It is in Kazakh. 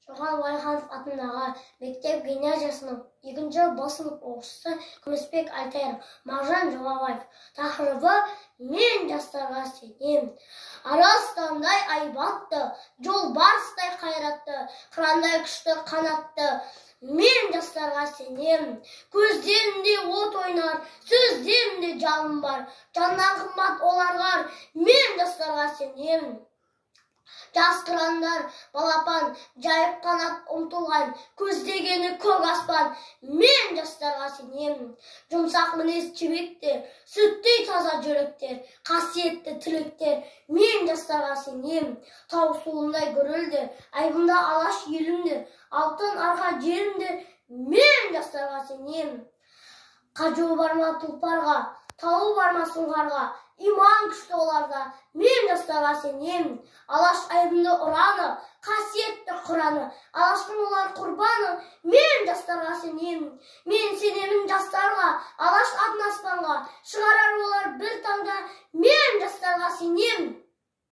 Шоқан Уәлиханов атындағы мектеп гимназиясының 2-ші Б сынып оқушысы Күмісбек Альтаев, Мағжан Жұмабаев. Тақырыбы «Мен жастарға сенем». Арыстандай айбатты, жолбарыстай қайратты, қырандай күшті қанатты. Мен жастарға сенем. Көздерінде от ойнар, сөздерінде жалын бар. Жаннан қымбат оларға. Мен жастарға сенем. Жас қырандар балапан, жайып қанат ұмтылған, көздегені көк аспан. Мен жастарға сенем. Жұмсақ мінез жібектер, сүттей таза жүректер, қасиетті тілектер. Мен жастарға сенем. Тау суындай гүрілдер, айбында алаш елімдер, алтын арқа жерімдер. Мен жастарға сенем. Қажуы барма тұлпарға, тауы барма сұңғарға, иман күшті оларда. Мен жастарға сенем. Алаш айбынды ұраны, қасиетті құраны, алаштың олар құрбаны. Мен жастарға сенем. Мен сенемін жастарға, алаш атын аспанға, шығарар олар бір таңда. Мен жастарға сенем.